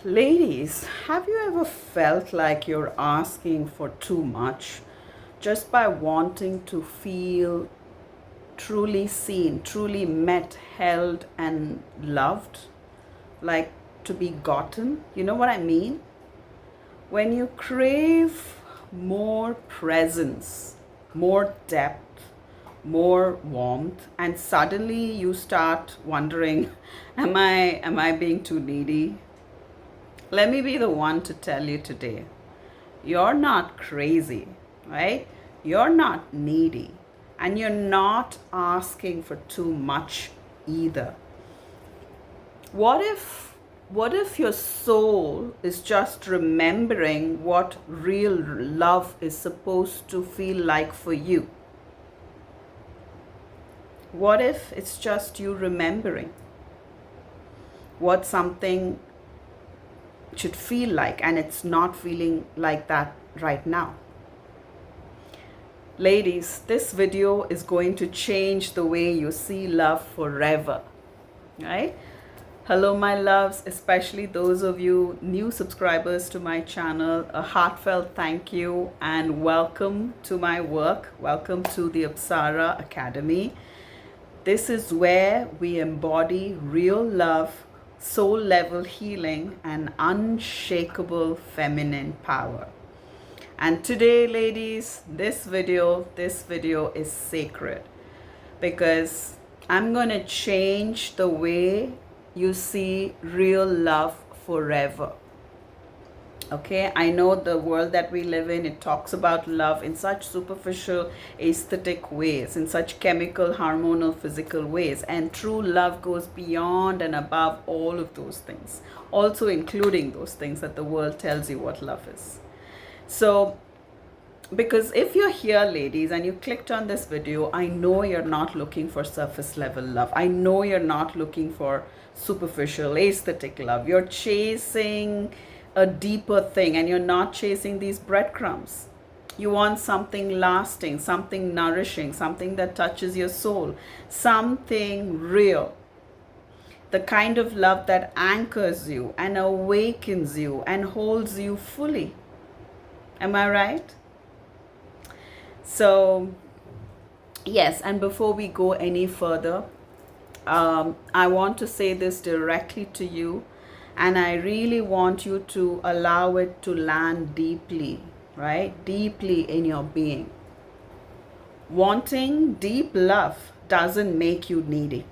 Ladies, have you ever felt like you're asking for too much just by wanting to feel truly seen, truly met, held, and loved? Like to be gotten? You know what I mean? When you crave more presence, more depth, more warmth, and suddenly you start wondering, am I being too needy? Let me be the one to tell you today, you're not crazy, right? You're not needy, and you're not asking for too much either. What if your soul is just remembering what real love is supposed to feel like for you? What if it's just you remembering what something should feel like, and it's not feeling like that right now? Ladies, this video is going to change the way you see love forever, right? Hello, my loves, especially those of you new subscribers to my channel. A heartfelt thank you and welcome to my work. Welcome to the Apsara Academy. This is where we embody real love, soul level healing, and unshakable feminine power. And today, ladies, this video is sacred because I'm going to change the way you see real love forever. Okay, I know the world that we live in, it talks about love in such superficial, aesthetic ways, in such chemical, hormonal, physical ways. And true love goes beyond and above all of those things, also including those things that the world tells you what love is. So, because if you're here, ladies, and you clicked on this video, I know you're not looking for surface level love. I know you're not looking for superficial, aesthetic love. You're chasing a deeper thing, and you're not chasing these breadcrumbs. You want something lasting, something nourishing, something that touches your soul, something real. The kind of love that anchors you and awakens you and holds you fully. Am I right? So, yes, and before we go any further, I want to say this directly to you, and I really want you to allow it to land deeply, right? Deeply in your being. Wanting deep love doesn't make you needy,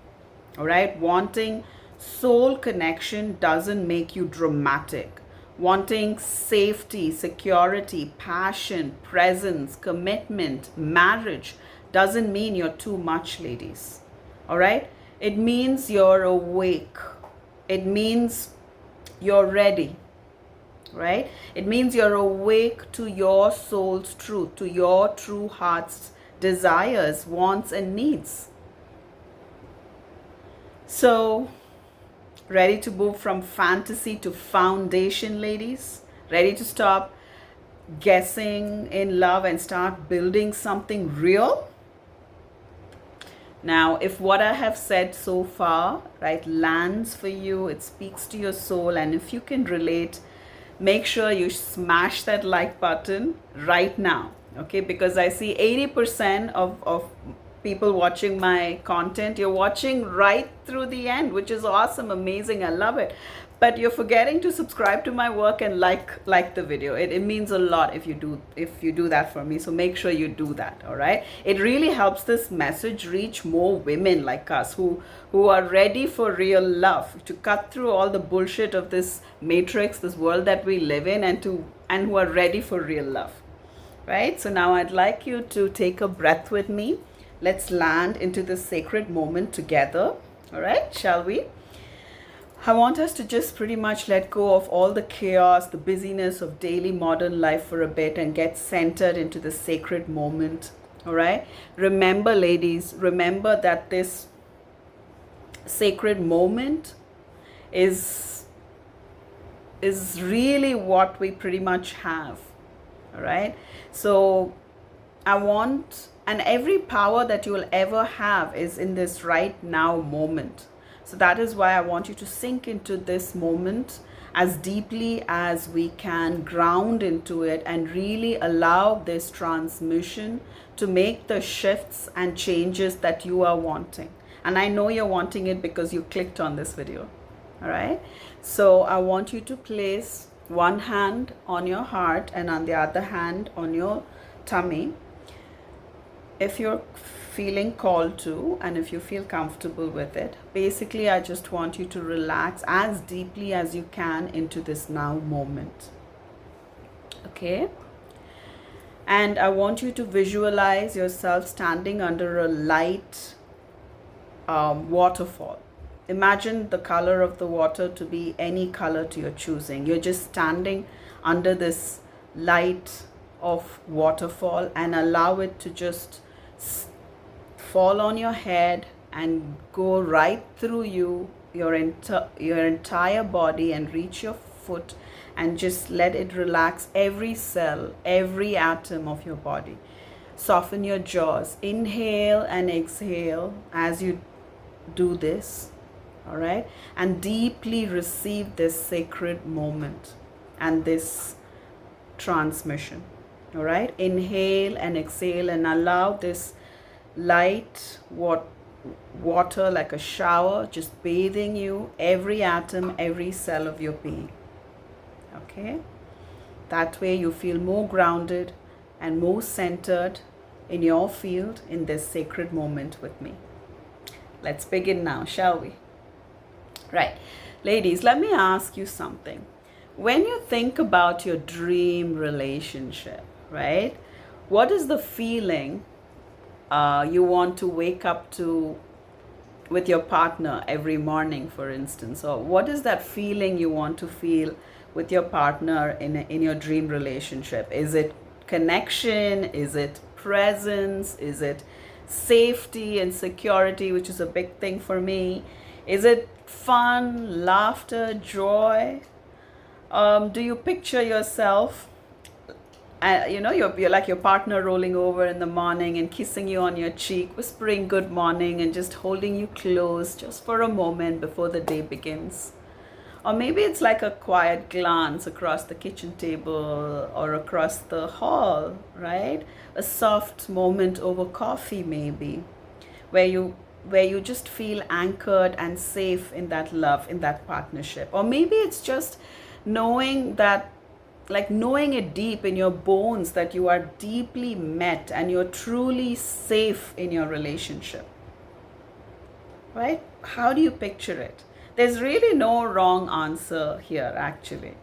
all right? Wanting soul connection doesn't make you dramatic. Wanting safety, security, passion, presence, commitment, marriage doesn't mean you're too much, ladies. All right? It means you're awake. It means you're ready. Right? It means you're awake to your soul's truth, to your true heart's desires, wants, and needs. So, ready to move from fantasy to foundation, ladies? Ready to stop guessing in love and start building something real? Now, if what I have said so far, right, lands for you, it speaks to your soul, and if you can relate, make sure you smash that like button right now, okay? Because I see 80% of people watching my content, you're watching right through the end, which is awesome, amazing, I love it. But you're forgetting to subscribe to my work and like the video. It means a lot if you do that for me. So make sure you do that, all right? It really helps this message reach more women like us who are ready for real love, to cut through all the bullshit of this matrix, this world that we live in, and who are ready for real love. Right? So now I'd like you to take a breath with me. Let's land into this sacred moment together. All right, shall we? I want us to just pretty much let go of all the chaos, the busyness of daily modern life for a bit and get centered into the sacred moment. All right? Remember, ladies, remember that this sacred moment is really what we pretty much have. All right? So I want, and every power that you will ever have is in this right now moment. So that is why I want you to sink into this moment. as deeply as we can, ground into it, and really allow this transmission to make the shifts and changes that you are wanting. And I know you're wanting it because you clicked on this video. All right. So I want you to place one hand on your heart and on the other hand on your tummy, if you're feeling called to and if you feel comfortable with it. Basically, I just want you to relax as deeply as you can into this now moment. Okay? And I want you to visualize yourself standing under a light waterfall. Imagine the color of the water to be any color to your choosing. You're just standing under this light of waterfall and allow it to just fall on your head and go right through you, your entire body, and reach your foot, and just let it relax every cell, every atom of your body. Soften your jaws. Inhale and exhale as you do this. All right, and deeply receive this sacred moment and this transmission. All right, inhale and exhale and allow this light water like a shower just bathing you, every atom, every cell of your being. Okay, that way you feel more grounded and more centered in your field in this sacred moment with me. Let's begin now, shall we? Right. Ladies, let me ask you something. When you think about your dream relationship, right, what is the feeling you want to wake up to with your partner every morning, for instance? Or what is that feeling you want to feel with your partner in your dream relationship? Is it connection? Is it presence? Is it safety and security, which is a big thing for me? Is it fun, laughter, joy? Do you picture yourself, you're like your partner rolling over in the morning and kissing you on your cheek, whispering good morning and just holding you close just for a moment before the day begins? Or maybe it's like a quiet glance across the kitchen table or across the hall, right? A soft moment over coffee maybe, where you just feel anchored and safe in that love, in that partnership. Or maybe it's just knowing that, like knowing it deep in your bones that you are deeply met and you're truly safe in your relationship, right? How do you picture it? There's really no wrong answer here, actually.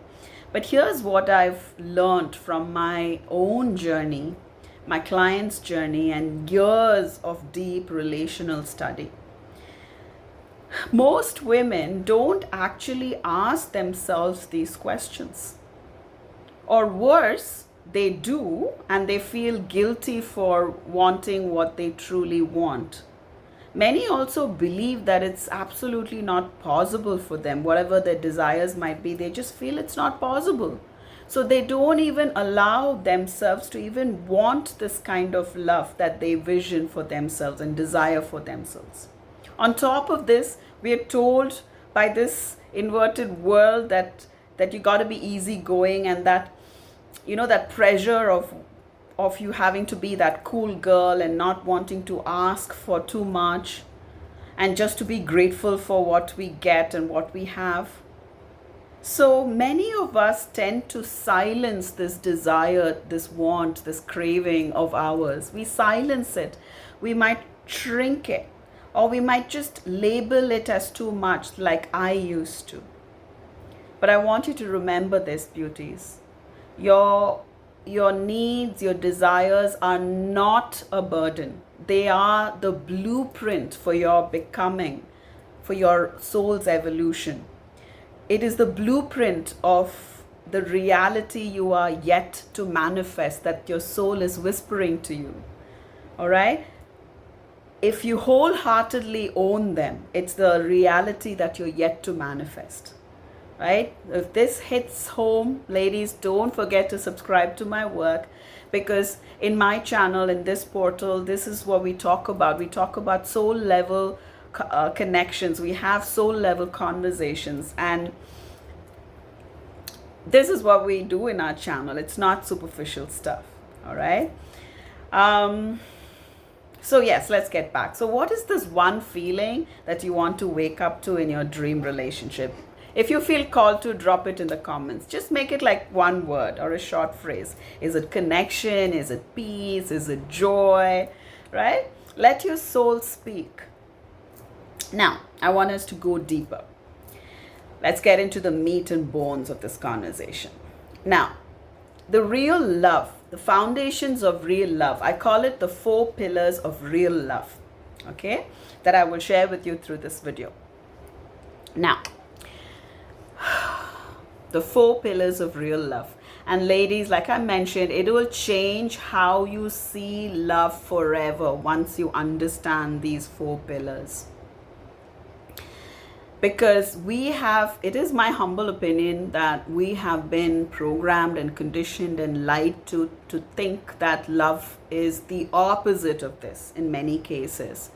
But here's what I've learned from my own journey, my client's journey, and years of deep relational study. Most women don't actually ask themselves these questions. Or worse, they do, and they feel guilty for wanting what they truly want. Many also believe that it's absolutely not possible for them. Whatever their desires might be, they just feel it's not possible. So they don't even allow themselves to even want this kind of love that they vision for themselves and desire for themselves. On top of this, we are told by this inverted world that you got to be easygoing, and that, that pressure of you having to be that cool girl and not wanting to ask for too much and just to be grateful for what we get and what we have. So many of us tend to silence this desire, this want, this craving of ours. We silence it. We might shrink it, or we might just label it as too much, like I used to. But I want you to remember this, beauties. Your needs, your desires are not a burden. They are the blueprint for your becoming, for your soul's evolution. It is the blueprint of the reality you are yet to manifest, that your soul is whispering to you. All right? If you wholeheartedly own them, it's the reality that you're yet to manifest. Right? If this hits home, ladies, don't forget to subscribe to my work, because in my channel, in this portal, this is what we talk about. We talk about soul level connections. We have soul level conversations, and this is what we do in our channel. It's not superficial stuff. All right. Um, so yes, let's get back. So what is this one feeling that you want to wake up to in your dream relationship? If you feel called to, drop it in the comments. Just make it like one word or a short phrase. Is it connection? Is it peace? Is it joy? Right? Let your soul speak. Now, I want us to go deeper. Let's get into the meat and bones of this conversation. Now, the real love, the foundations of real love, I call it the 4 pillars of real love, okay, that I will share with you through this video. Now, the 4 pillars of real love. And ladies, like I mentioned, it will change how you see love forever once you understand these 4 pillars. Because it is my humble opinion that we have been programmed and conditioned and lied to think that love is the opposite of this in many cases.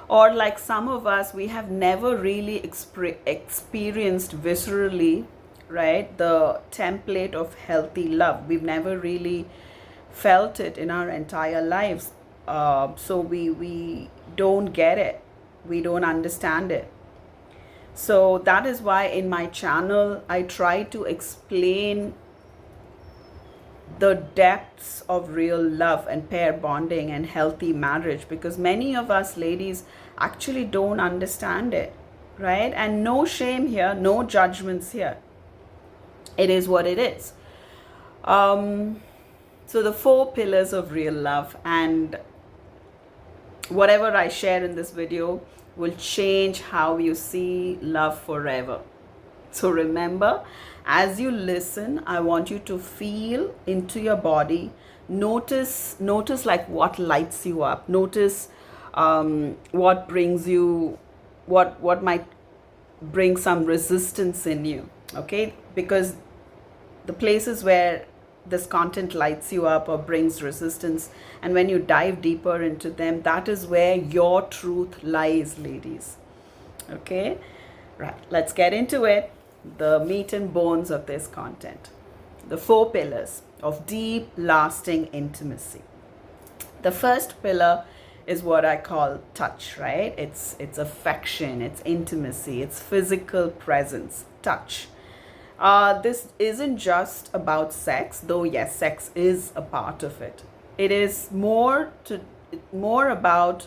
Or like some of us, we have never really experienced viscerally, right, the template of healthy love. We've never really felt it in our entire lives. So we don't get it. We don't understand it. So that is why in my channel, I try to explain the depths of real love and pair bonding and healthy marriage, because many of us ladies actually don't understand it, right? And no shame here, no judgments here. It is what it is. So the 4 pillars of real love, and whatever I share in this video will change how you see love forever. So remember, as you listen, I want you to feel into your body. Notice like what lights you up. Notice what brings you, what might bring some resistance in you. Okay, because the places where this content lights you up or brings resistance, and when you dive deeper into them, that is where your truth lies, ladies. Okay, right, let's get into it. The meat and bones of this content, the 4 pillars of deep lasting intimacy. The first pillar is what I call touch, right? It's affection, it's intimacy, it's physical presence, touch. This isn't just about sex, though yes, sex is a part of it. It is more about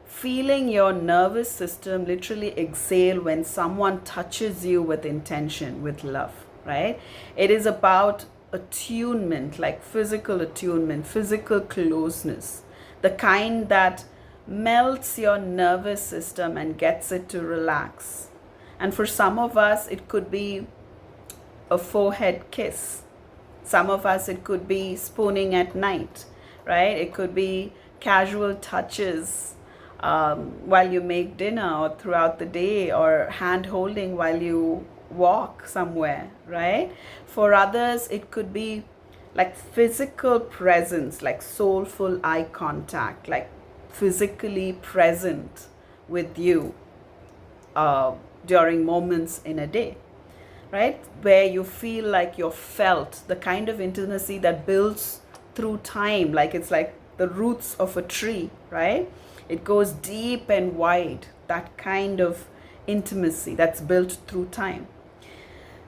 feeling your nervous system literally exhale when someone touches you with intention, with love, right? It is about attunement, like physical attunement, physical closeness, the kind that melts your nervous system and gets it to relax. And for some of us, it could be a forehead kiss. Some of us, it could be spooning at night, right? It could be casual touches while you make dinner or throughout the day, or hand holding while you walk somewhere, right? For others, it could be like physical presence, like soulful eye contact, like physically present with you during moments in a day, right? Where you feel like you're felt, the kind of intimacy that builds through time, like it's like the roots of a tree, right? It goes deep and wide, that kind of intimacy that's built through time.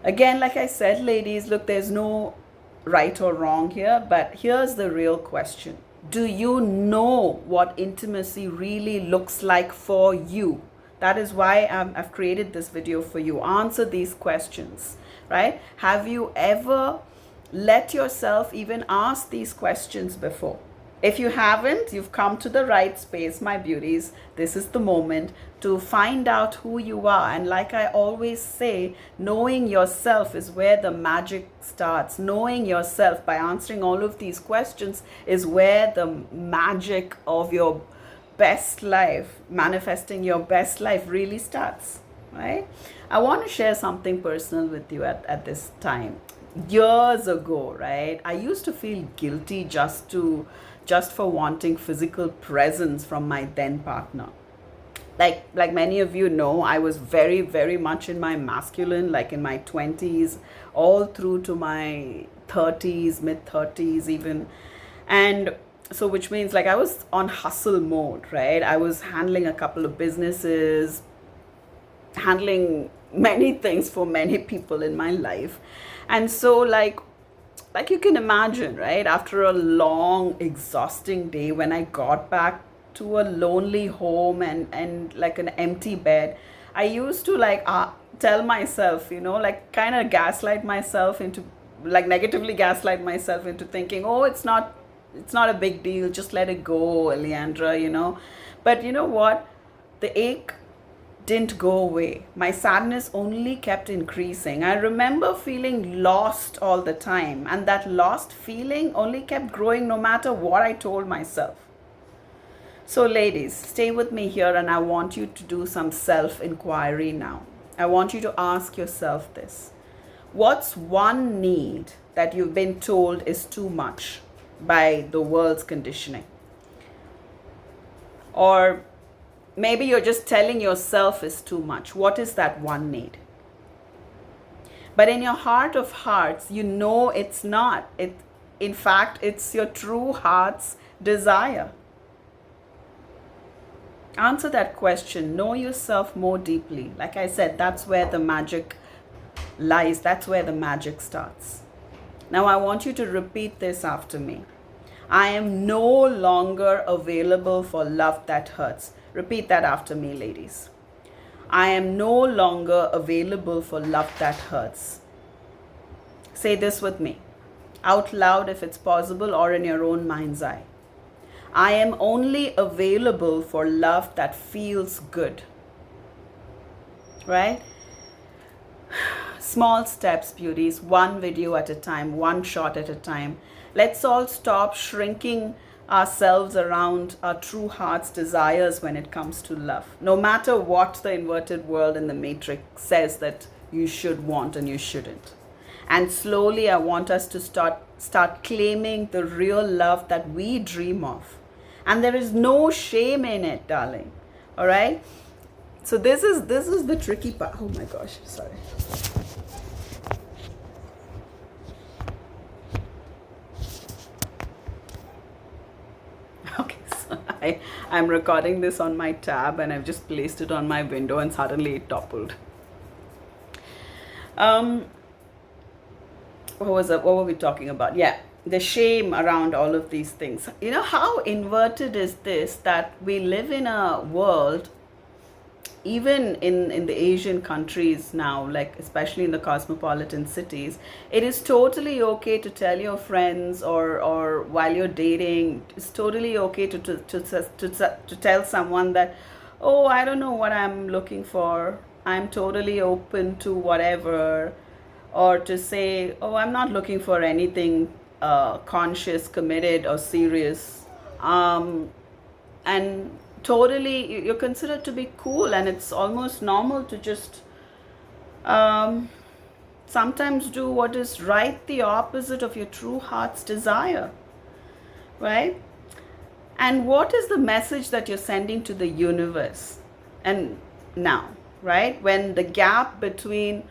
Again, like I said, ladies, look, there's no right or wrong here, but here's the real question. Do you know what intimacy really looks like for you? That is why I've created this video for you. Answer these questions, right? Have you ever let yourself even ask these questions before? If you haven't, you've come to the right space, my beauties. This is the moment to find out who you are. And like I always say, knowing yourself is where the magic starts. Knowing yourself by answering all of these questions is where the magic of your best life, manifesting your best life, really starts, right? I want to share something personal with you at this time. Years ago, right, I used to feel guilty just for wanting physical presence from my then partner. like many of you know, I was very, very much in my masculine, like in my 20s, all through to my 30s, mid 30s even. And so, which means like I was on hustle mode, right? I was handling a couple of businesses, handling many things for many people in my life. And so, like you can imagine, right, after a long exhausting day, when I got back to a lonely home and like an empty bed, I used to like tell myself, you know, like kind of gaslight myself into, like negatively gaslight myself into thinking, oh, it's not a big deal, just let it go, Leandra, you know. But you know what, the ache didn't go away. My sadness only kept increasing. I remember feeling lost all the time, and that lost feeling only kept growing no matter what I told myself. So, ladies, stay with me here, and I want you to do some self inquiry now. I want you to ask yourself this: what's one need that you've been told is too much by the world's conditioning? Or maybe you're just telling yourself is too much. What is that one need? But in your heart of hearts, you know it's not. In fact, it's your true heart's desire. Answer that question. Know yourself more deeply. Like I said, that's where the magic lies. That's where the magic starts. Now I want you to repeat this after me. I am no longer available for love that hurts. Repeat that after me, ladies. I am no longer available for love that hurts. Say this with me, out loud if it's possible, or in your own mind's eye. I am only available for love that feels good. Right? Small steps, beauties, one video at a time, one shot at a time. Let's all stop shrinking ourselves around our true heart's desires when it comes to love. No matter what the inverted world in the matrix says that you should want and you shouldn't. And slowly I want us to start claiming the real love that we dream of. And there is no shame in it, darling. All right? So this is the tricky part. Oh my gosh, sorry. Okay, so I'm recording this on my tab and I've just placed it on my window and suddenly it toppled. What were we talking about? Yeah, the shame around all of these things. You know, how inverted is this, that we live in a world, even in the Asian countries now, like especially in the cosmopolitan cities, it is totally okay to tell your friends, or while you're dating, it's totally okay to tell someone that, oh, I don't know what I'm looking for, I'm totally open to whatever. Or to say, oh, I'm not looking for anything conscious, committed, or serious. And totally, you're considered to be cool, and it's almost normal to just sometimes do what is right the opposite of your true heart's desire, right? And what is the message that you're sending to the universe? And now, right, when the gap between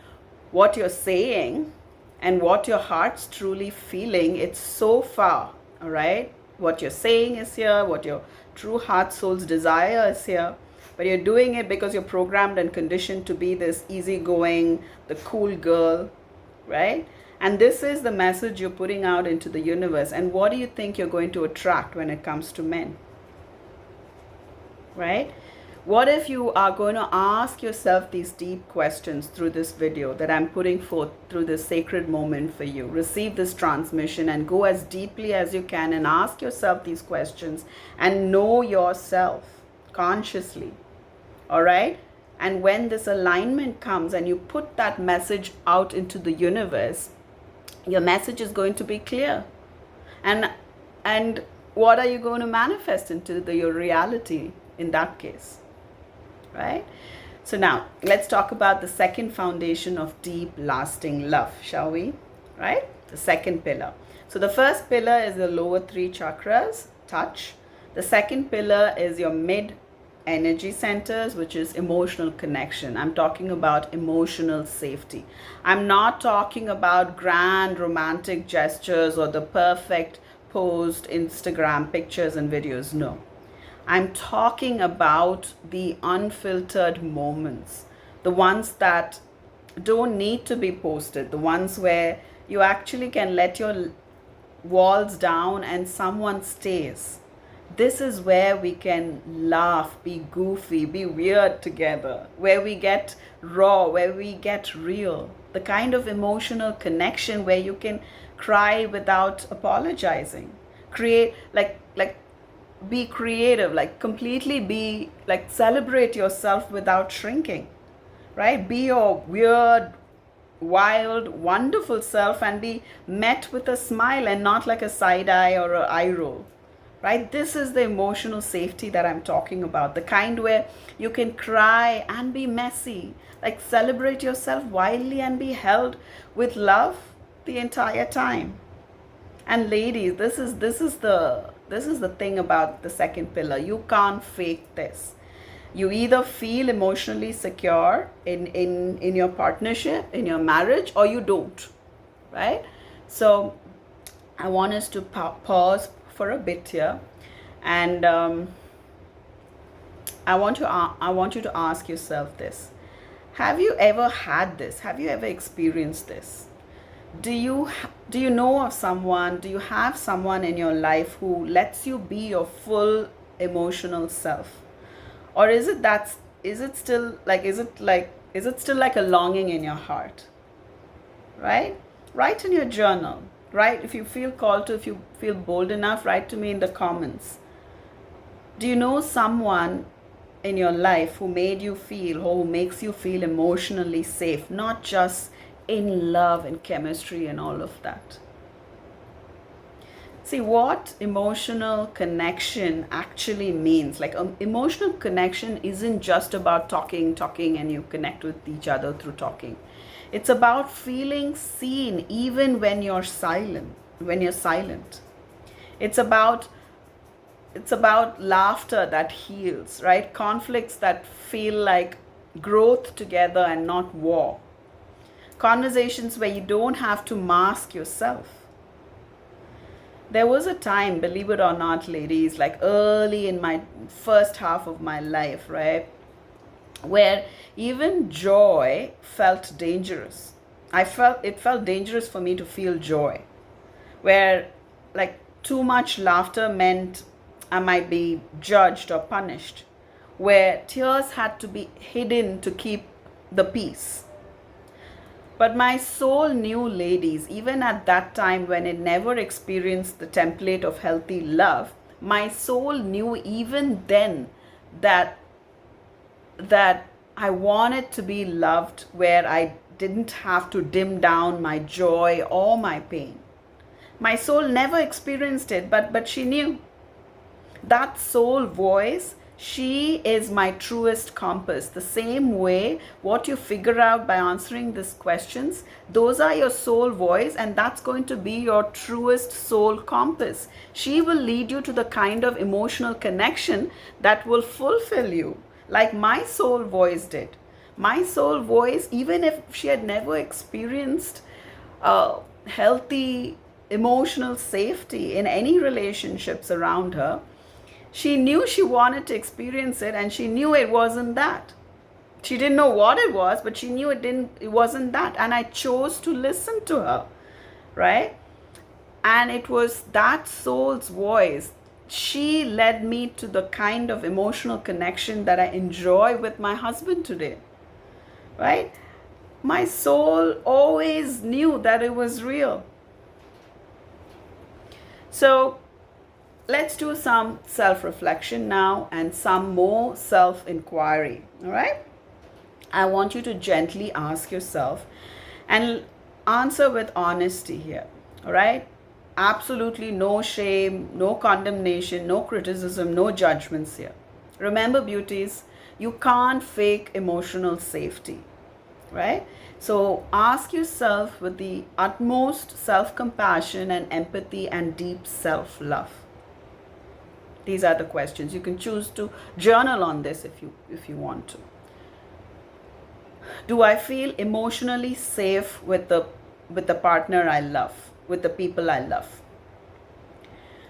what you're saying and what your heart's truly feeling, it's so far, all right? What you're saying is here, what your true heart soul's desire is here, but you're doing it because you're programmed and conditioned to be this easygoing, the cool girl, right? And this is the message you're putting out into the universe. And what do you think you're going to attract when it comes to men, right? What if you are going to ask yourself these deep questions through this video that I'm putting forth through this sacred moment for you? Receive this transmission and go as deeply as you can and ask yourself these questions and know yourself consciously, all right? And when this alignment comes and you put that message out into the universe, your message is going to be clear. And what are you going to manifest into your reality in that case? Right? So now let's talk about the second foundation of deep, lasting love, shall we? Right? The second pillar. So the first pillar is the lower three chakras, touch. The second pillar is your mid energy centers, which is emotional connection. I'm talking about emotional safety. I'm not talking about grand romantic gestures or the perfect posed Instagram pictures and videos. No. I'm talking about the unfiltered moments, the ones that don't need to be posted, the ones where you actually can let your walls down and someone stays. This is where we can laugh, be goofy, be weird together, where we get raw, where we get real. The kind of emotional connection where you can cry without apologizing. Create like be creative, like completely be like celebrate yourself without shrinking, right? Be your weird, wild, wonderful self and be met with a smile and not like a side eye or an eye roll, right? This is the emotional safety that I'm talking about, the kind where you can cry and be messy, like celebrate yourself wildly and be held with love the entire time. And ladies, this is the thing about the second pillar. You can't fake this. You either feel emotionally secure in your partnership, in your marriage, or you don't, right? So I want us to pause for a bit here, and I want you to ask yourself this: have you ever had this? Have you ever experienced this? Do you know of someone, do you have someone in your life who lets you be your full emotional self? Or is it still like a longing in your heart? Right? Write in your journal, right? If you feel called to, if you feel bold enough, write to me in the comments. Do you know someone in your life who made you feel, or who makes you feel emotionally safe, not just in love and chemistry and all of that? See what emotional connection actually means. Like, emotional connection isn't just about talking, and you connect with each other through talking. It's about feeling seen even when you're silent. It's about laughter that heals, right? Conflicts that feel like growth together and not war. Conversations where you don't have to mask yourself. There was a time, believe it or not, ladies, like early in my first half of my life, right, where even joy felt dangerous. It felt dangerous for me to feel joy, where like too much laughter meant I might be judged or punished, where tears had to be hidden to keep the peace. But my soul knew, ladies, even at that time when it never experienced the template of healthy love, my soul knew even then that I wanted to be loved where I didn't have to dim down my joy or my pain. My soul never experienced it, but she knew. That soul voice, she is my truest compass. The same way what you figure out by answering these questions, those are your soul voice, and that's going to be your truest soul compass. She will lead you to the kind of emotional connection that will fulfill you, like my soul voice did. My soul voice, even if she had never experienced healthy emotional safety in any relationships around her, she knew she wanted to experience it, and she knew it wasn't that. She didn't know what it was, but she knew it wasn't that. And I chose to listen to her, right? And it was that soul's voice. She led me to the kind of emotional connection that I enjoy with my husband today, right? My soul always knew that it was real. So let's do some self-reflection now and some more self-inquiry, all right? I want you to gently ask yourself and answer with honesty here, all right? Absolutely no shame, no condemnation, no criticism, no judgments here. Remember, beauties, you can't fake emotional safety, right? So ask yourself with the utmost self-compassion and empathy and deep self-love. These are the questions. You can choose to journal on this if you want to. Do I feel emotionally safe with the partner I love, with the people I love?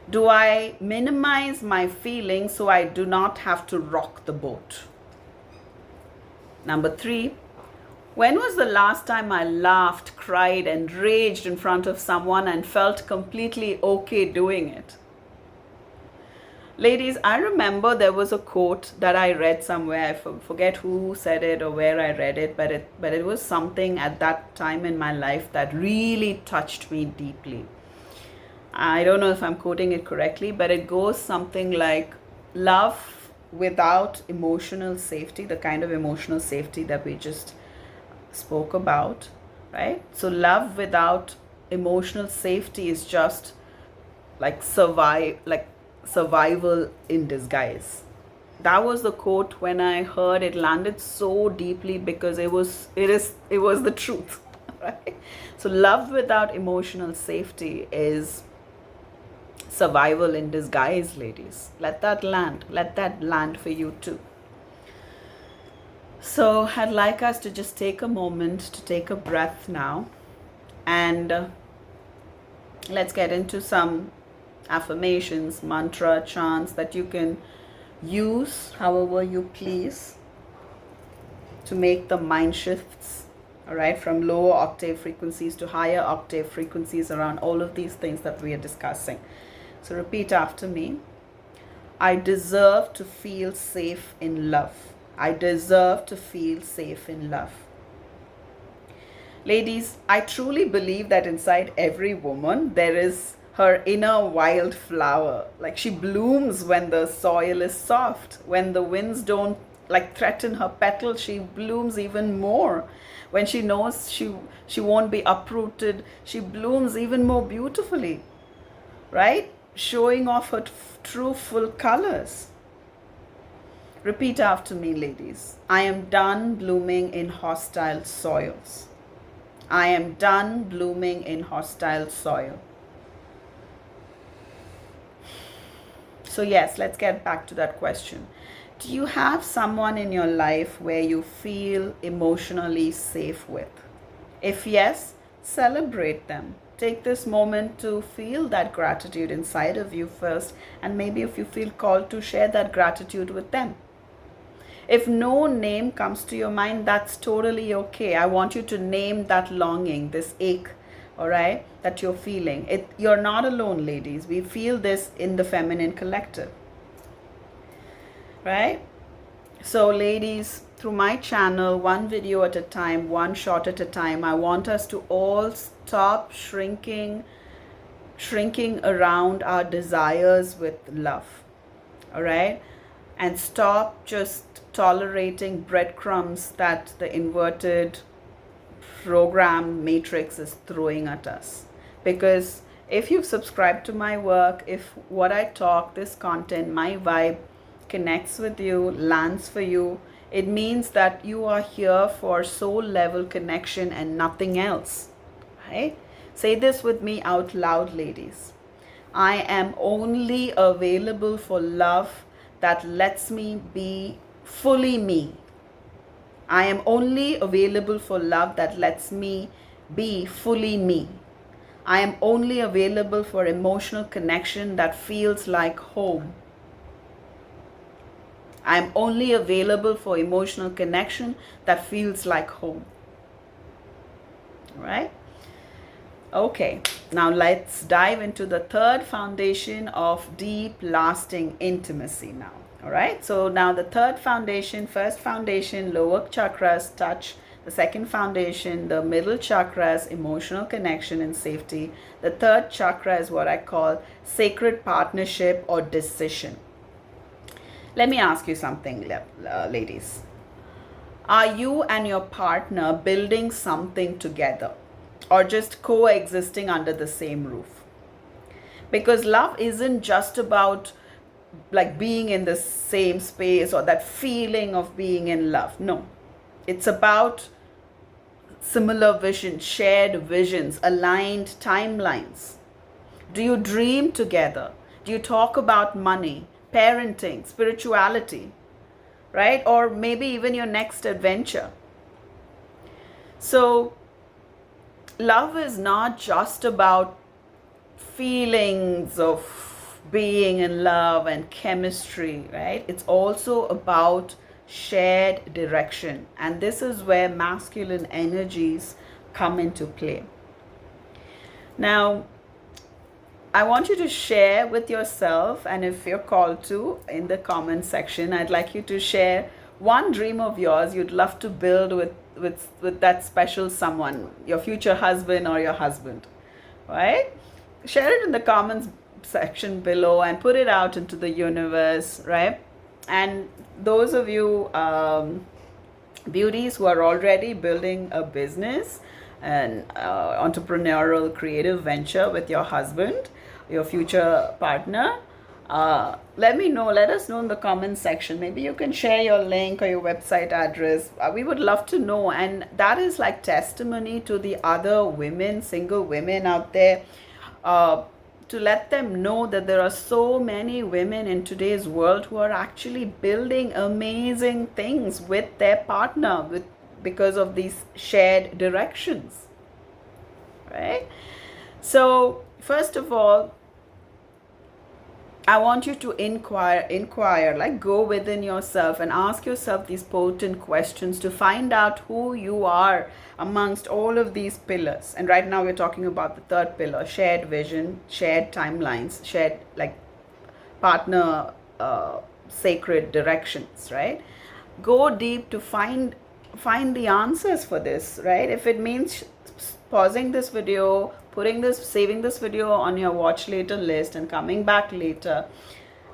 Do I minimize my feelings so I do not have to rock the boat? Number 3, when was the last time I laughed, cried, and raged in front of someone and felt completely okay doing it? Ladies, I remember there was a quote that I read somewhere. I forget who said it or where I read it, but it was something at that time in my life that really touched me deeply. I don't know if I'm quoting it correctly, but it goes something like, love without emotional safety, the kind of emotional safety that we just spoke about, right? So love without emotional safety is just like survival in disguise. That was the quote. When I heard it, landed so deeply because it was the truth, right? So love without emotional safety is survival in disguise, ladies. Let that land for you too. So I'd like us to just take a moment to take a breath now, and let's get into some affirmations, mantra, chants that you can use however you please to make the mind shifts, all right, from lower octave frequencies to higher octave frequencies around all of these things that we are discussing. So repeat after me. I deserve to feel safe in love. I deserve to feel safe in love. Ladies, I truly believe that inside every woman there is her inner wild flower. Like, she blooms when the soil is soft. When the winds don't threaten her petals, she blooms even more. When she knows she won't be uprooted, she blooms even more beautifully, right? Showing off her true full colors. Repeat after me, ladies. I am done blooming in hostile soils. I am done blooming in hostile soil. So yes, let's get back to that question. Do you have someone in your life where you feel emotionally safe with? If yes, celebrate them. Take this moment to feel that gratitude inside of you first, and maybe if you feel called to share that gratitude with them. If no name comes to your mind, that's totally okay. I want you to name that longing, this ache, all right, that you're feeling. You're not alone, ladies. We feel this in the feminine collective, right? So ladies, through my channel, one video at a time, one shot at a time, I want us to all stop shrinking around our desires with love, all right? And stop just tolerating breadcrumbs that the inverted program matrix is throwing at us. Because if you've subscribed to my work, if what I talk, this content, my vibe connects with you, lands for you, it means that you are here for soul level connection and nothing else, right? Say this with me out loud, ladies. I am only available for love that lets me be fully me. I am only available for love that lets me be fully me. I am only available for emotional connection that feels like home. I am only available for emotional connection that feels like home. All right? Okay, now let's dive into the third foundation of deep, lasting intimacy now. All right, so now the third foundation, first foundation, lower chakras, touch. The second foundation, the middle chakras, emotional connection and safety. The third chakra is what I call sacred partnership or decision. Let me ask you something, ladies. Are you and your partner building something together, or just coexisting under the same roof? Because love isn't just about being in the same space or that feeling of being in love. No, it's about similar visions, shared visions, aligned timelines. Do you dream together? Do you talk about money, parenting, spirituality, right? Or maybe even your next adventure. So love is not just about feelings of being in love and chemistry, right? It's also about shared direction. And this is where masculine energies come into play. Now, I want you to share with yourself, and if you're called to, in the comment section, I'd like you to share one dream of yours you'd love to build with that special someone, your future husband or your husband, right? Share it in the comments section below and put it out into the universe, right? And those of you beauties who are already building a business, an entrepreneurial creative venture with your husband, your future partner, let us know in the comment section. Maybe you can share your link or your website address. We would love to know. And that is like testimony to the other women, single women out there, to let them know that there are so many women in today's world who are actually building amazing things with their partner because of these shared directions, right? So first of all, I want you to inquire, like go within yourself and ask yourself these potent questions to find out who you are amongst all of these pillars. And right now we're talking about the third pillar, shared vision, shared timelines, shared like partner sacred directions, right? Go deep to find the answers for this, right? If it means pausing this video, saving this video on your watch later list and coming back later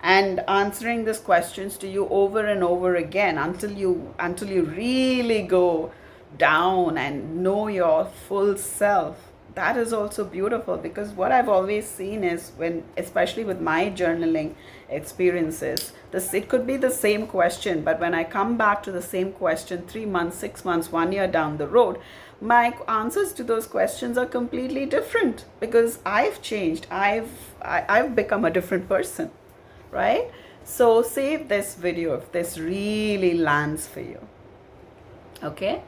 and answering these questions to you over and over again until you really go down and know your full self. That is also beautiful, because what I've always seen is, when, especially with my journaling experiences, it could be the same question, but when I come back to the same question 3 months, 6 months, 1 year down the road, my answers to those questions are completely different, because I've changed. I've become a different person, right? So save this video if this really lands for you. Okay.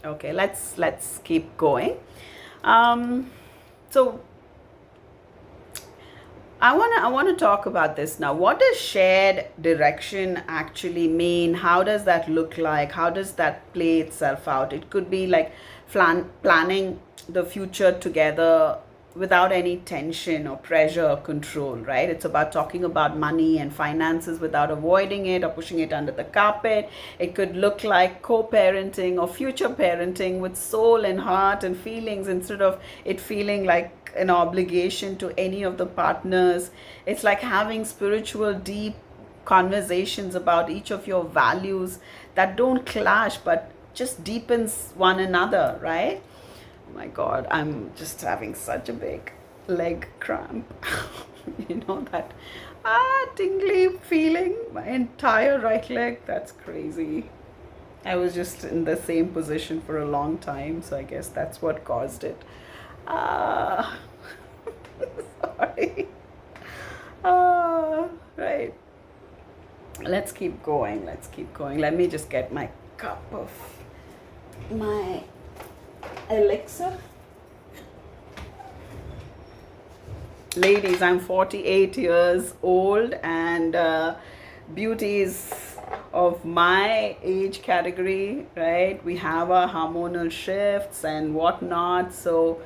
Okay, let's keep going. So I want to talk about this now. What does shared direction actually mean? How does that look like? How does that play itself out? It could be like planning the future together without any tension or pressure or control, right? It's about talking about money and finances without avoiding it or pushing it under the carpet. It could look like co-parenting or future parenting with soul and heart and feelings, instead of it feeling like an obligation to any of the partners. It's like having spiritual, deep conversations about each of your values that don't clash but just deepens one another, right? Oh my God, I'm just having such a big leg cramp. You know, that tingly feeling, my entire right leg. That's crazy. I was just in the same position for a long time, so I guess that's what caused it. Sorry. Right. Let's keep going. Let me just get my cup of my elixir. Ladies, I'm 48 years old, and beauties of my age category, right? We have our hormonal shifts and whatnot. So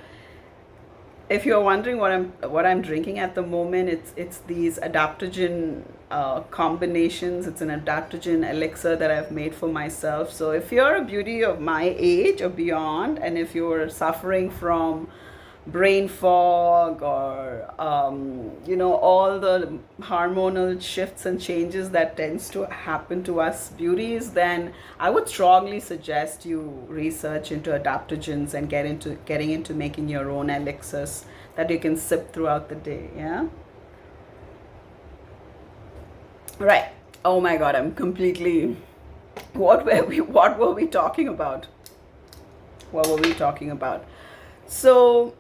if you're wondering what I'm drinking at the moment, it's these adaptogen combinations. It's an adaptogen elixir that I've made for myself. So if you're a beauty of my age or beyond, and if you're suffering from brain fog or all the hormonal shifts and changes that tends to happen to us beauties, then I would strongly suggest you research into adaptogens and getting into making your own elixirs that you can sip throughout the day. Yeah, right. Oh my God, I'm completely, what were we talking about? So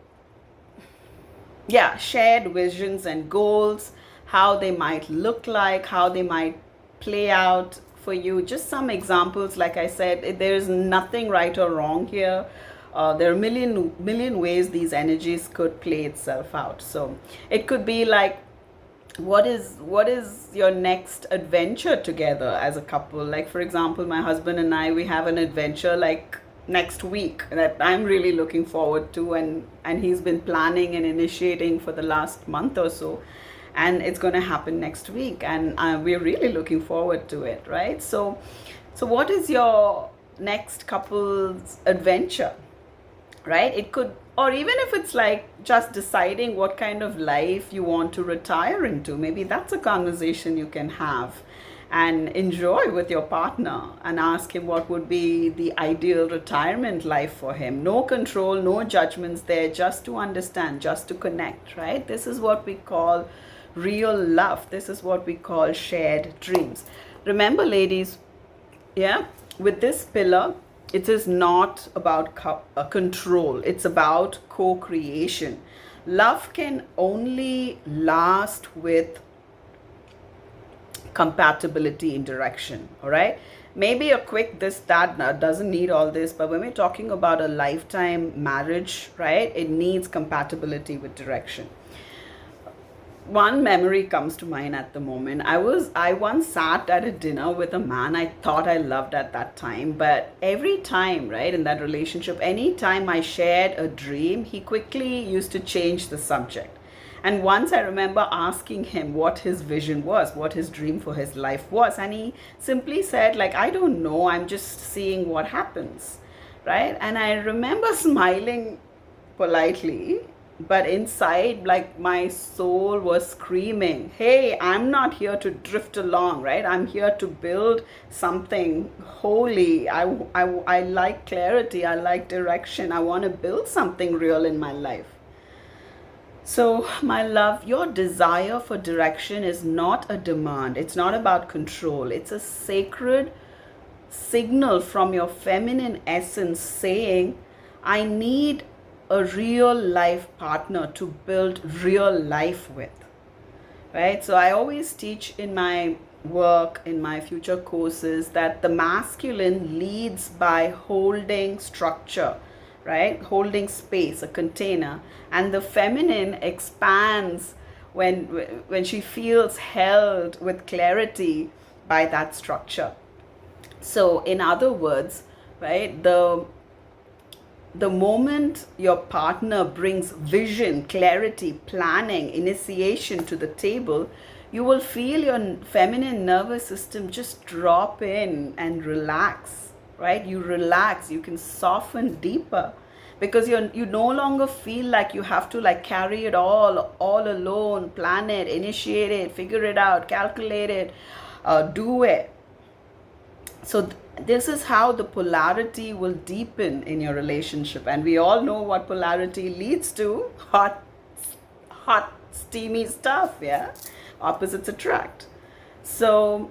yeah, shared visions and goals, how they might look like, how they might play out for you. Just some examples. Like I said, there is nothing right or wrong here. There are million ways these energies could play itself out. So it could be like, what is your next adventure together as a couple? Like, for example, my husband and I, we have an adventure like next week that I'm really looking forward to, and he's been planning and initiating for the last month or so, and it's going to happen next week, and we're really looking forward to it, right? So what is your next couple's adventure? Right? It could, or even if it's like just deciding what kind of life you want to retire into, maybe that's a conversation you can have and enjoy with your partner, and ask him what would be the ideal retirement life for him. No control, no judgments there, just to understand, just to connect, right? This is what we call real love. This is what we call shared dreams. Remember, ladies, yeah, with this pillar, it is not about control. It's about co-creation. Love can only last with compatibility in direction. All right, maybe a quick this that doesn't need all this, but when we're talking about a lifetime marriage, right, it needs compatibility with direction. One memory comes to mind at the moment. I once sat at a dinner with a man I thought I loved at that time, but every time, right, in that relationship, anytime I shared a dream, he quickly used to change the subject. And once I remember asking him what his vision was, what his dream for his life was, and he simply said, like, I don't know, I'm just seeing what happens, right? And I remember smiling politely, but inside, like, my soul was screaming, hey, I'm not here to drift along, right? I'm here to build something holy. I like clarity, I like direction, I want to build something real in my life. So, my love, your desire for direction is not a demand. It's not about control. It's a sacred signal from your feminine essence saying, I need a real life partner to build real life with, right? So I always teach in my work, in my future courses, that the masculine leads by holding structure, right? Holding space, a container, and the feminine expands when she feels held with clarity by that structure. So in other words, right, the moment your partner brings vision, clarity, planning, initiation to the table, you will feel your feminine nervous system just drop in and relax, right? You relax, you can soften deeper, because you no longer feel like you have to like carry it all alone, plan it, initiate it, figure it out, calculate it, do it. So this is how the polarity will deepen in your relationship, and we all know what polarity leads to: hot, steamy stuff. Yeah, opposites attract. So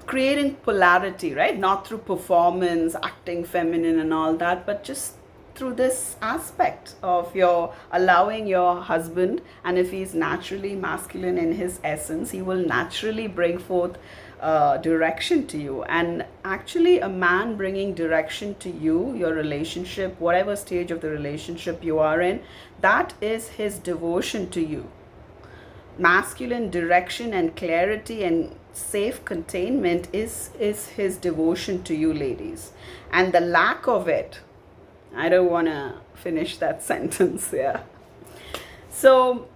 creating polarity, right? Not through performance, acting feminine and all that, but just through this aspect of your allowing your husband, and if he's naturally masculine in his essence, he will naturally bring forth direction to you. And actually, a man bringing direction to you, your relationship, whatever stage of the relationship you are in, that is his devotion to you. Masculine direction and clarity and safe containment is his devotion to you, ladies. And the lack of it, I don't want to finish that sentence here. So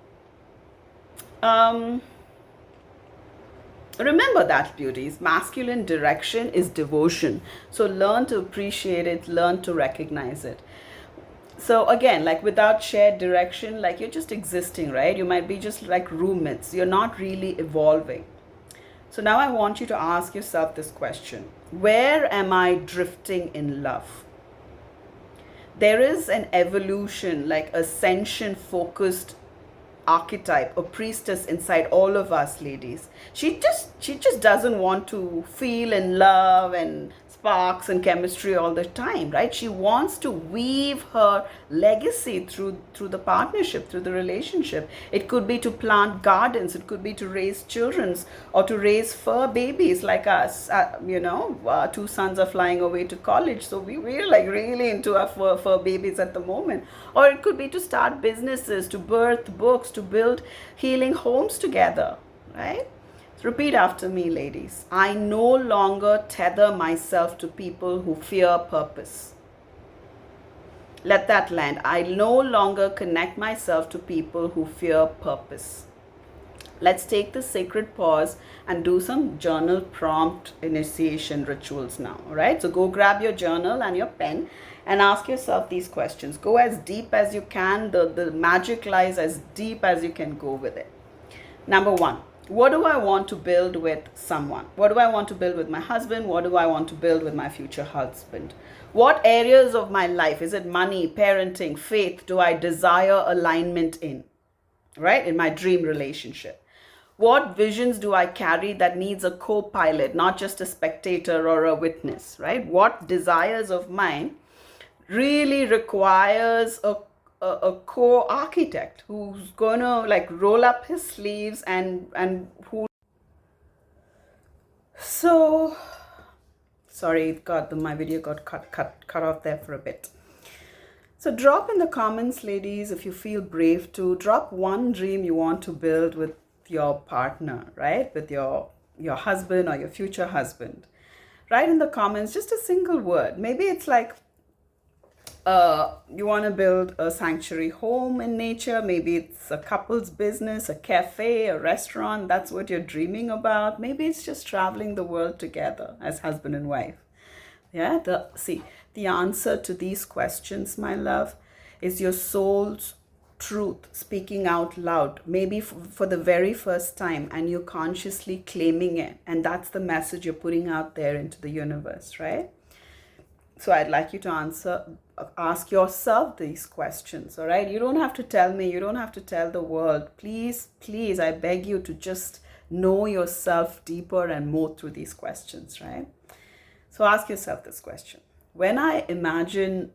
remember that, beauties. Masculine direction is devotion. So learn to appreciate it, learn to recognize it. So again, like without shared direction, like you're just existing, right? You might be just like roommates. You're not really evolving. So now I want you to ask yourself this question: where am I drifting in love? There is an evolution, like ascension focused archetype, a priestess inside all of us, ladies. She just doesn't want to feel in love and sparks and chemistry all the time, right? She wants to weave her legacy through the partnership, through the relationship. It could be to plant gardens, it could be to raise children, or to raise fur babies like us. Two sons are flying away to college, so we're like really into our fur babies at the moment. Or it could be to start businesses, to birth books, to build healing homes together, right? Repeat after me, ladies. I no longer tether myself to people who fear purpose. Let that land. I no longer connect myself to people who fear purpose. Let's take the sacred pause and do some journal prompt initiation rituals now. All right. So go grab your journal and your pen and ask yourself these questions. Go as deep as you can. The magic lies as deep as you can go with it. Number one. What do I want to build with someone? What do I want to build with my husband? What do I want to build with my future husband? What areas of my life, is it money, parenting, faith, do I desire alignment in, right? In my dream relationship. What visions do I carry that needs a co-pilot, not just a spectator or a witness, right? What desires of mine really requires a co-architect who's gonna like roll up his sleeves and who. So sorry, my video got cut off there for a bit. So drop in the comments, ladies, if you feel brave to drop one dream you want to build with your partner, right? With your husband or your future husband. Write in the comments just a single word. Maybe it's like you want to build a sanctuary home in nature. Maybe it's a couple's business, a cafe, a restaurant. That's what you're dreaming about. Maybe it's just traveling the world together as husband and wife. Yeah, the answer to these questions, my love, is your soul's truth speaking out loud, maybe for the very first time, and you're consciously claiming it. And that's the message you're putting out there into the universe, right? So I'd like you to ask yourself these questions, all right? You don't have to tell me, you don't have to tell the world. Please, please, I beg you to just know yourself deeper and more through these questions, right? So ask yourself this question. When I imagine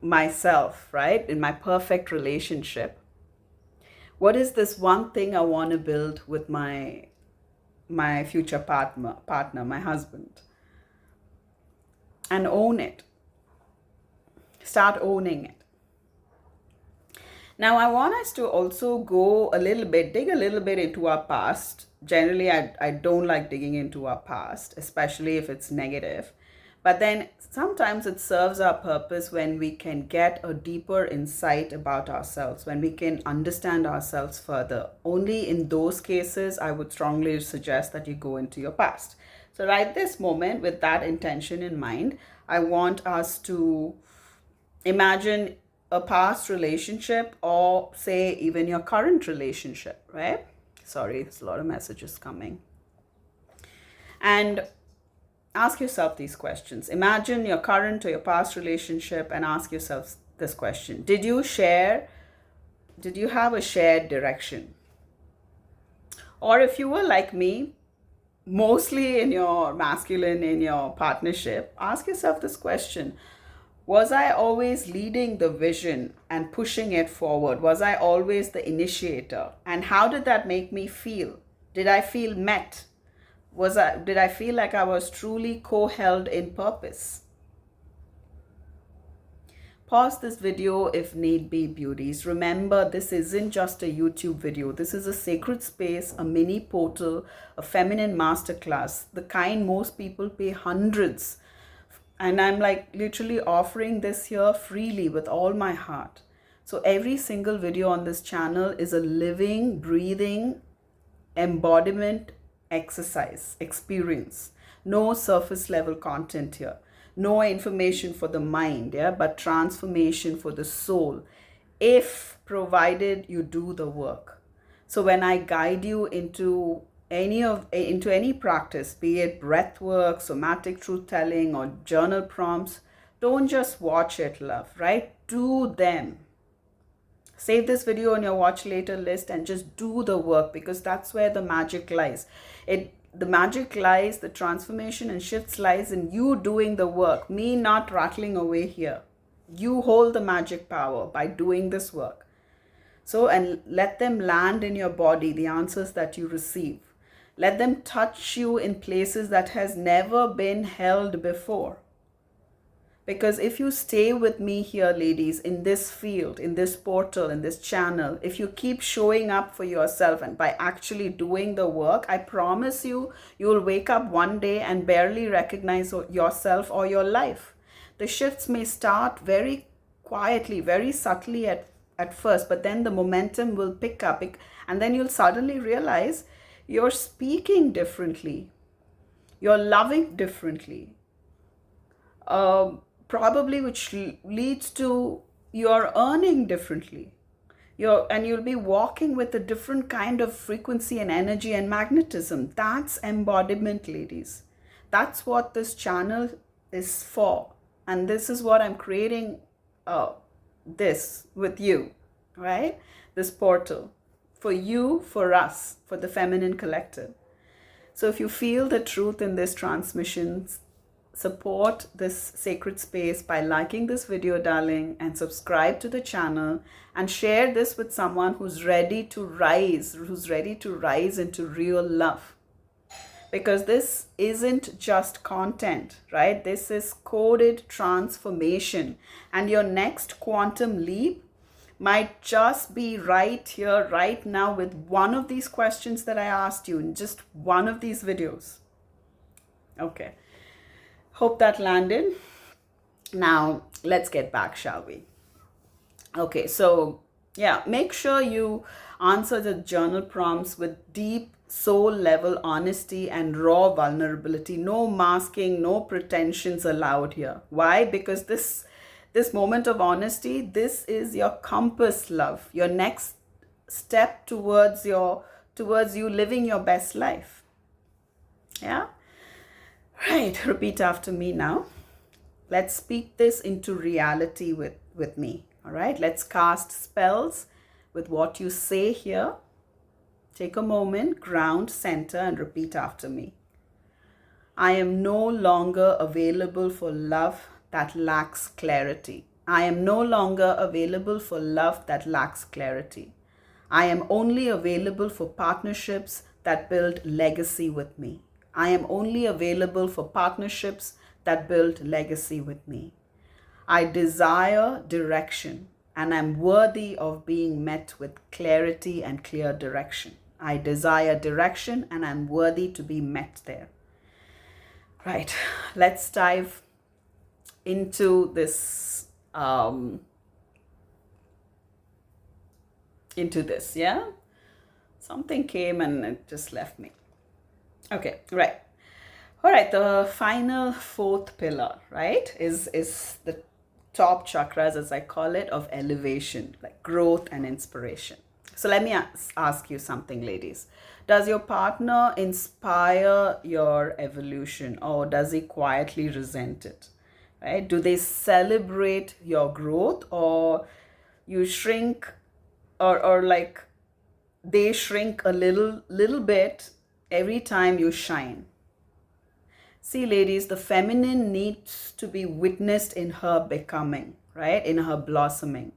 myself, right, in my perfect relationship, what is this one thing I want to build with my future partner, my husband? And own it. Start owning it. Now, I want us to also dig a little bit into our past. Generally, I don't like digging into our past, especially if it's negative. But then sometimes it serves our purpose when we can get a deeper insight about ourselves, when we can understand ourselves further. Only in those cases, I would strongly suggest that you go into your past. So right this moment, with that intention in mind, I want us to imagine a past relationship, or say even your current relationship, right? Sorry, there's a lot of messages coming. And ask yourself these questions. Imagine your current or your past relationship and ask yourself this question. Did you have a shared direction? Or if you were like me, mostly in your masculine, in your partnership, ask yourself this question. Was I always leading the vision and pushing it forward? Was I always the initiator? And how did that make me feel? Did I feel met? Did I feel like I was truly co-held in purpose? Pause this video if need be, beauties. Remember, this isn't just a YouTube video. This is a sacred space, a mini portal, a feminine masterclass, the kind most people pay hundreds. And I'm like literally offering this here freely with all my heart. So every single video on this channel is a living, breathing embodiment exercise, experience. No surface level content here. No information for the mind, yeah, but transformation for the soul, if provided you do the work. So when I guide you into any practice, be it breath work, somatic truth telling, or journal prompts, don't just watch it, love, right? Do them. Save this video on your watch later list and just do the work, because that's where the magic lies. the magic lies, the transformation and shifts lies in you doing the work, me not rattling away here. You hold the magic power by doing this work. So, and let them land in your body, the answers that you receive. Let them touch you in places that has never been held before. Because if you stay with me here, ladies, in this field, in this portal, in this channel, if you keep showing up for yourself and by actually doing the work, I promise you, you will wake up one day and barely recognize yourself or your life. The shifts may start very quietly, very subtly at first, but then the momentum will pick up, and then you'll suddenly realize you're speaking differently, you're loving differently, probably which leads to your earning differently. And you'll be walking with a different kind of frequency and energy and magnetism. That's embodiment, ladies. That's what this channel is for. And this is what I'm creating this with you, right? This portal for you, for us, for the feminine collective. So if you feel the truth in this transmission, support this sacred space by liking this video, darling, and subscribe to the channel and share this with someone who's ready to rise into real love. Because this isn't just content, right? This is coded transformation. And your next quantum leap might just be right here, right now, with one of these questions that I asked you in just one of these videos. Okay. Hope that landed. Now, let's get back, shall we? Okay, so yeah, make sure you answer the journal prompts with deep soul level honesty and raw vulnerability. No masking, no pretensions allowed here. Why? Because this moment of honesty, this is your compass, love, your next step towards you living your best life. Yeah. Right, repeat after me now. Let's speak this into reality with me. All right, let's cast spells with what you say here. Take a moment, ground, center, and repeat after me. I am no longer available for love that lacks clarity. I am no longer available for love that lacks clarity. I am only available for partnerships that build legacy with me. I am only available for partnerships that build legacy with me. I desire direction, and I'm worthy of being met with clarity and clear direction. I desire direction, and I'm worthy to be met there. Right, let's dive into this, yeah? Something came and it just left me. Okay, right. All right, the final fourth pillar, right, is the top chakras, as I call it, of elevation, like growth and inspiration. So let me ask you something, ladies. Does your partner inspire your evolution, or does he quietly resent it? Right? Do they celebrate your growth, or you shrink, or like they shrink a little bit every time you shine? See, ladies, the feminine needs to be witnessed in her becoming, right? In her blossoming.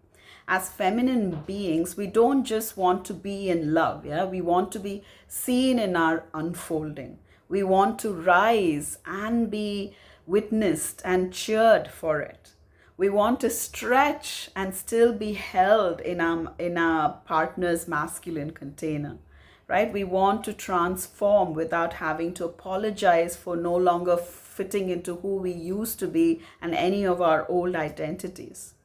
As feminine beings, we don't just want to be in love, yeah? We want to be seen in our unfolding. We want to rise and be witnessed and cheered for it. We want to stretch and still be held in our partner's masculine container. Right? We want to transform without having to apologize for no longer fitting into who we used to be and any of our old identities.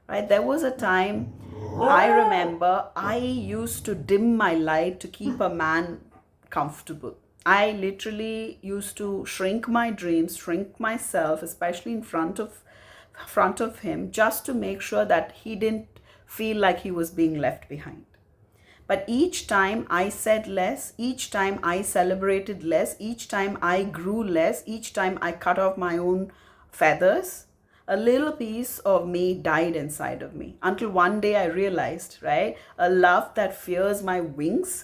Right? There was a time, I remember, I used to dim my light to keep a man comfortable. I literally used to shrink my dreams, shrink myself, especially in front of him, just to make sure that he didn't feel like he was being left behind. But each time I said less, each time I celebrated less, each time I grew less, each time I cut off my own feathers, a little piece of me died inside of me. Until one day I realized, right, a love that fears my wings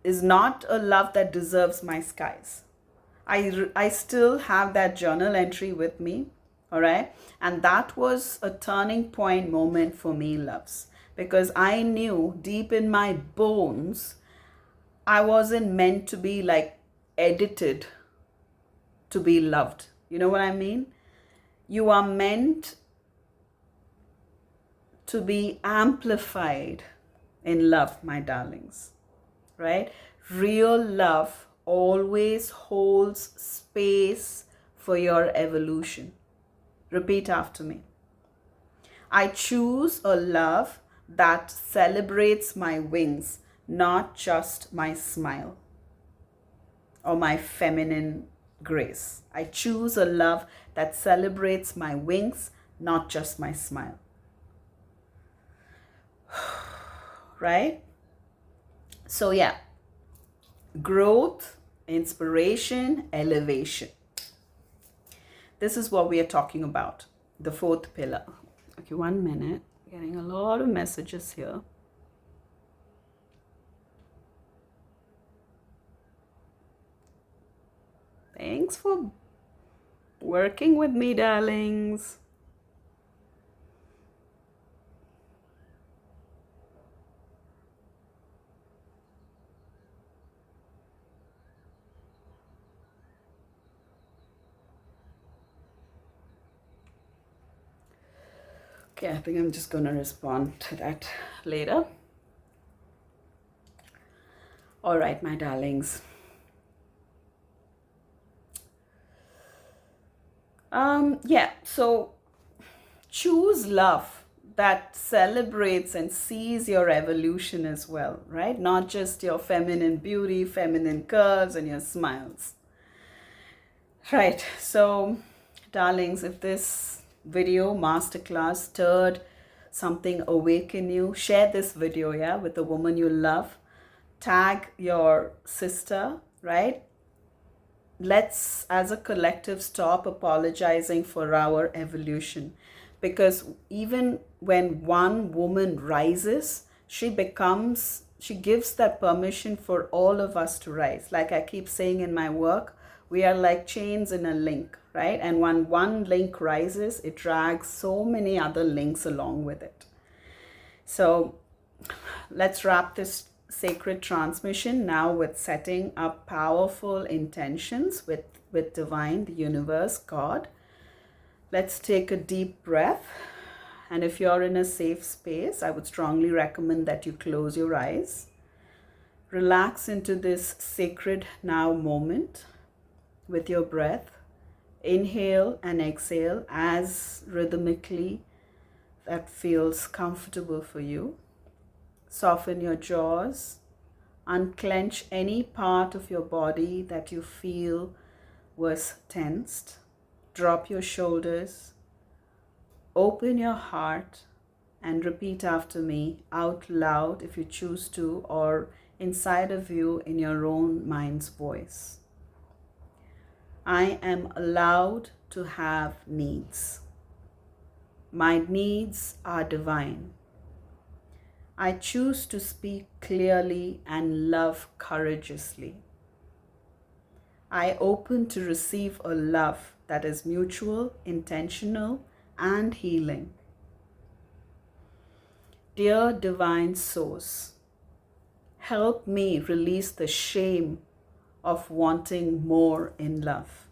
is not a love that deserves my skies. I still have that journal entry with me, all right? And that was a turning point moment for me, loves, because I knew deep in my bones, I wasn't meant to be like edited to be loved. You know what I mean? You are meant to be amplified in love, my darlings, right? Real love always holds space for your evolution. Repeat after me. I choose a love that celebrates my wings, not just my smile or my feminine grace. I choose a love that celebrates my wings, not just my smile. Right? So, yeah, growth, inspiration, elevation. This is what we are talking about. The fourth pillar. Okay, 1 minute. Getting a lot of messages here. Thanks for working with me, darlings. Okay, I think I'm just going to respond to that later. All right, my darlings. Yeah, so choose love that celebrates and sees your evolution as well, right? Not just your feminine beauty, feminine curves, and your smiles. Right, so darlings, if this video masterclass stirred something awake in you, share this video, yeah, with a woman you love. Tag your sister, right? Let's, as a collective, stop apologizing for our evolution, because even when one woman rises, she gives that permission for all of us to rise. Like I keep saying in my work, we are like chains in a link, right? And when one link rises, it drags so many other links along with it. So let's wrap this sacred transmission now with setting up powerful intentions with divine, the universe, God. Let's take a deep breath. And if you're in a safe space, I would strongly recommend that you close your eyes. Relax into this sacred now moment with your breath. Inhale and exhale as rhythmically that feels comfortable for you. Soften your jaws. Unclench any part of your body that you feel was tensed. Drop your shoulders. Open your heart and repeat after me out loud if you choose to, or inside of you in your own mind's voice. I am allowed to have needs. My needs are divine. I choose to speak clearly and love courageously. I open to receive a love that is mutual, intentional, and healing. Dear Divine Source, help me release the shame of wanting more in love.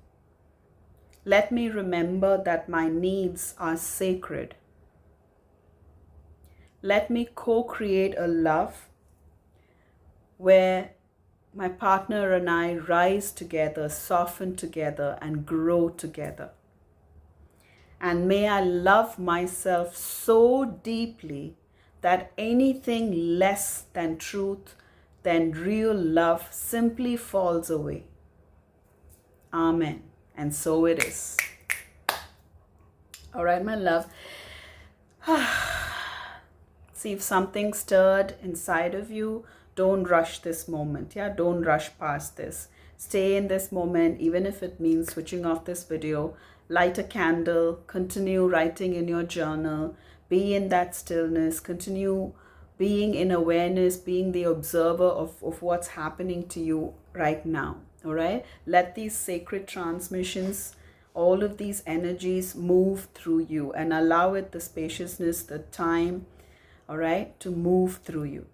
Let me remember that my needs are sacred. Let me co-create a love where my partner and I rise together, soften together, and grow together. And may I love myself so deeply that anything less than truth, than real love, simply falls away. Amen. And so it is. All right, my love. See if something stirred inside of you. Don't rush this moment. Yeah, don't rush past this. Stay in this moment, even if it means switching off this video. Light a candle. Continue writing in your journal. Be in that stillness. Continue being in awareness, being the observer of what's happening to you right now. All right. Let these sacred transmissions, all of these energies move through you, and allow it the spaciousness, the time, all right, to move through you.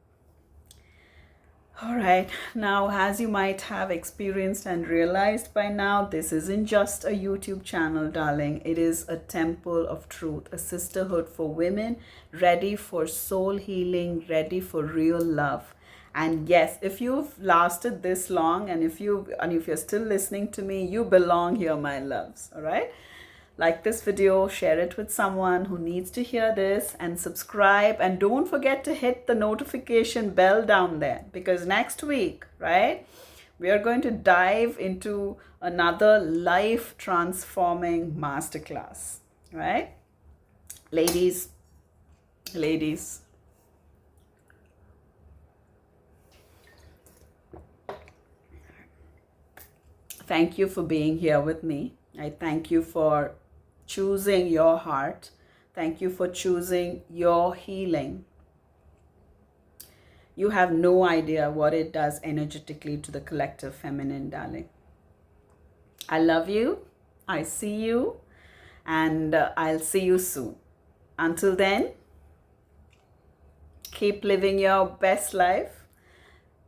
All right, now, as you might have experienced and realized by now, this isn't just a YouTube channel, darling. It is a temple of truth, a sisterhood for women ready for soul healing, ready for real love. And yes, if you've lasted this long, and if you're still listening to me, you belong here, my loves. All right. Like this video, share it with someone who needs to hear this, and subscribe. And don't forget to hit the notification bell down there, because next week, right, we are going to dive into another life transforming masterclass, right? Ladies, thank you for being here with me. I thank you for choosing your heart. Thank you for choosing your healing. You have no idea what it does energetically to the collective feminine, darling. I love you. I see you. And I'll see you soon. Until then, keep living your best life.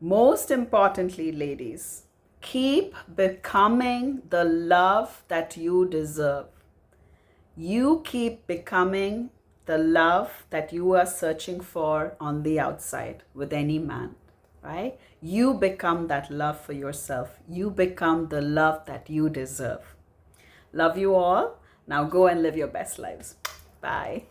Most importantly, ladies, keep becoming the love that you deserve. You keep becoming the love that you are searching for on the outside with any man, right? You become that love for yourself. You become the love that you deserve. Love you all. Now go and live your best lives. Bye.